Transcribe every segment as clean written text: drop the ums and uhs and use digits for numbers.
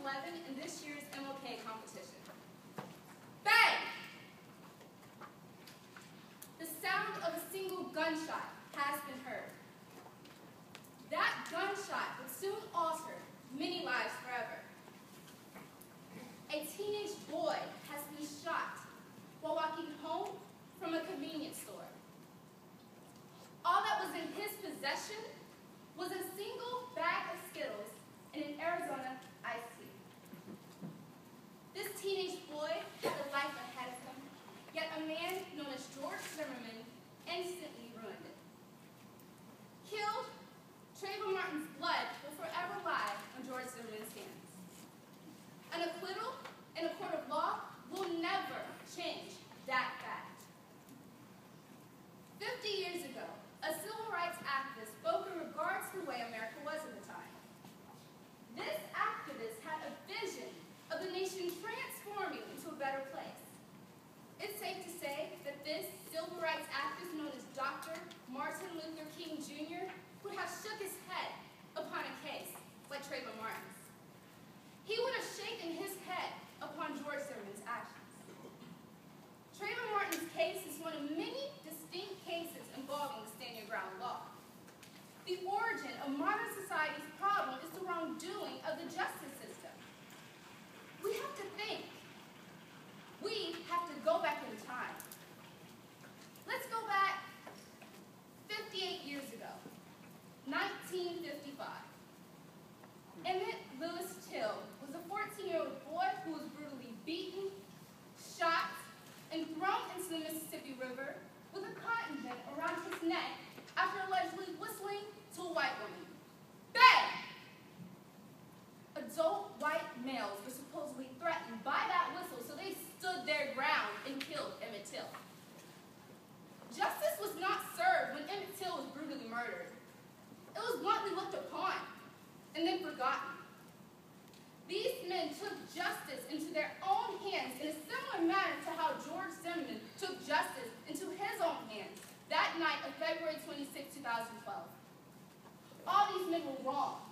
11 in this year's MLK competition. Bang! The sound of a single gunshot has been heard. That gunshot would soon alter many lives forever. A teenage boy has been shot while walking home from a convenience store. All that was in his possession was a single bag of Skittles and an Arizona iced tea. This teenage boy had a life ahead of him, yet a man known as George Zimmerman instantly ruined it. Killed, Trayvon Martin's blood will forever lie on George Zimmerman's hands. An acquittal in a court of law will never change that fact. 50 years ago, a civil rights activist spoke in regards to the way America was at the time. This activist had a vision of the nation transforming into a better place. It's safe to say that this civil rights activist, known as Dr. Martin Luther King Jr., would have shook his head upon a case like Trayvon Martin's. He would have shaken his head upon George Zimmerman's actions. Trayvon Martin's case is one of many distinct cases involving the Stand Your Ground law. The origin of modern society's problem is the wrongdoing of the justice system. We have to think. We have to go back in time. Let's go back 58 years ago, 1955. Emmett Lewis Till was a 14-year-old boy who was brutally beaten, shot, and thrown into the Mississippi River with a cotton gin around his neck after allegedly whistling to a white woman. Bang! Adult white males were supposedly threatened by that whistle, so they stood their ground and killed Emmett Till. Justice was not served when Emmett Till was brutally murdered. It was bluntly looked upon and then forgotten. These men took justice into their own hands in a similar manner to how George Zimmerman took justice into his own hands that night of February 26, 2012. All these men were wrong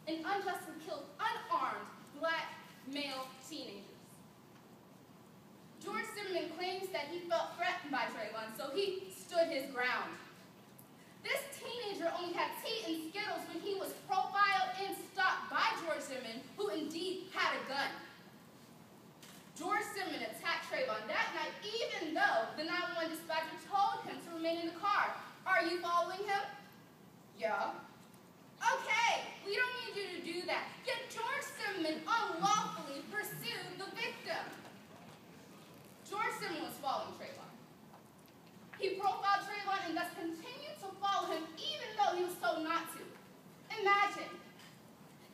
and unjustly killed unarmed black male teenagers. George Zimmerman claims that he felt threatened by Trayvon, so he stood his ground. This teenager only had tea and Skittles when he was profiled and stopped by George Zimmerman, who indeed had a gun. George Zimmerman attacked Trayvon that night, even though the 911 dispatcher told him to remain in the car. Are you following him? Yeah. Okay, we don't need you to do that. Yet George Zimmerman unlawfully pursued the victim. George Zimmerman was following Trayvon. He profiled Trayvon and thus continued to follow him even though he was told not to. Imagine.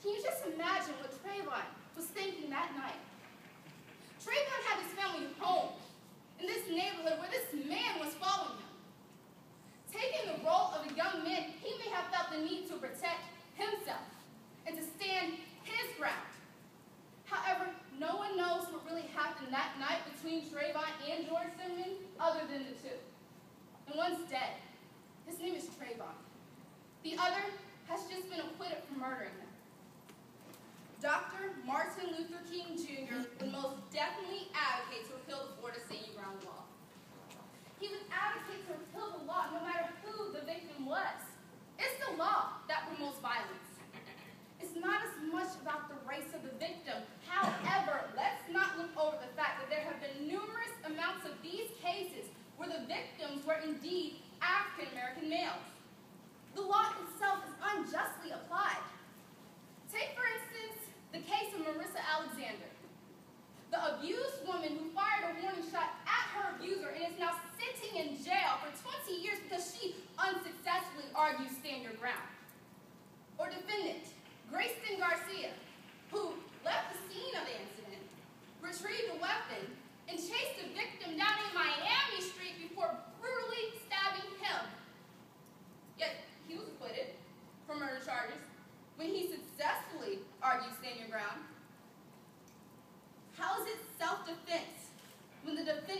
Can you just imagine what Trayvon was thinking that night? Trayvon had his family home in this neighborhood where this man was following him. Taking the role of a young man, he may have felt the need to protect himself and to stand his ground. However, no one knows what really happened that night between Trayvon and George Zimmerman other than the two. And one's dead. His name is Trayvon. The other has just been acquitted for murdering him. Dr. Martin Luther King Jr. would most definitely advocate to repeal the Florida Stand Your Ground law. He would advocate to repeal the law no matter who the victim was. It's the law that promotes violence. It's not as much about the race of the victim. However, let's not look over the fact that there have been numerous amounts of these cases where the victims were indeed African-American males. The law itself is unjustly applied. Take, for instance, the case of Marissa Alexander, the abused woman who fired a warning shot at her abuser and is now sitting in jail for 20 years because she unsuccessfully argued stand your ground. Or defendant, Grayston Garcia, who left the scene of the incident, retrieved a weapon, and chased the victim down a Miami street before brutally stabbing him. Yet, he was acquitted for murder charges when he successfully argued stand your ground. How is it self-defense when the defense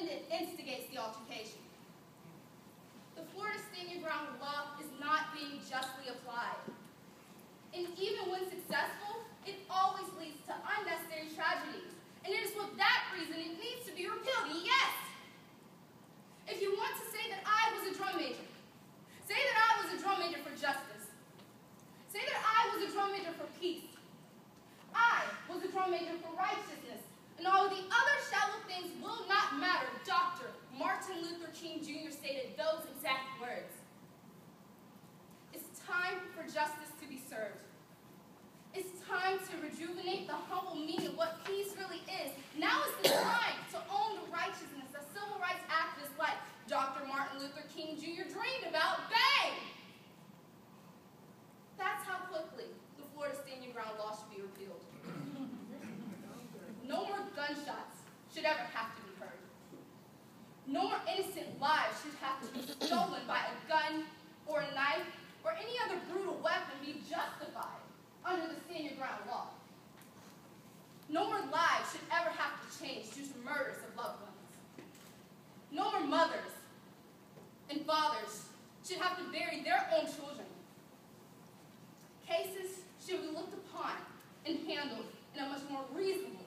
King Jr. stated those exact words. It's time for justice to be served. It's time to rejuvenate the humble meaning of what peace really is. Now is the time to own the righteousness that civil rights activists like Dr. Martin Luther King Jr. dreamed about. Bang! That's how quickly the Florida Stand Your Ground law should be repealed. No more gunshots should ever have to be heard. No more innocent lives should have to be stolen by a gun or a knife or any other brutal weapon be justified under the Stand Your Ground law. No more lives should ever have to change due to murders of loved ones. No more mothers and fathers should have to bury their own children. Cases should be looked upon and handled in a much more reasonable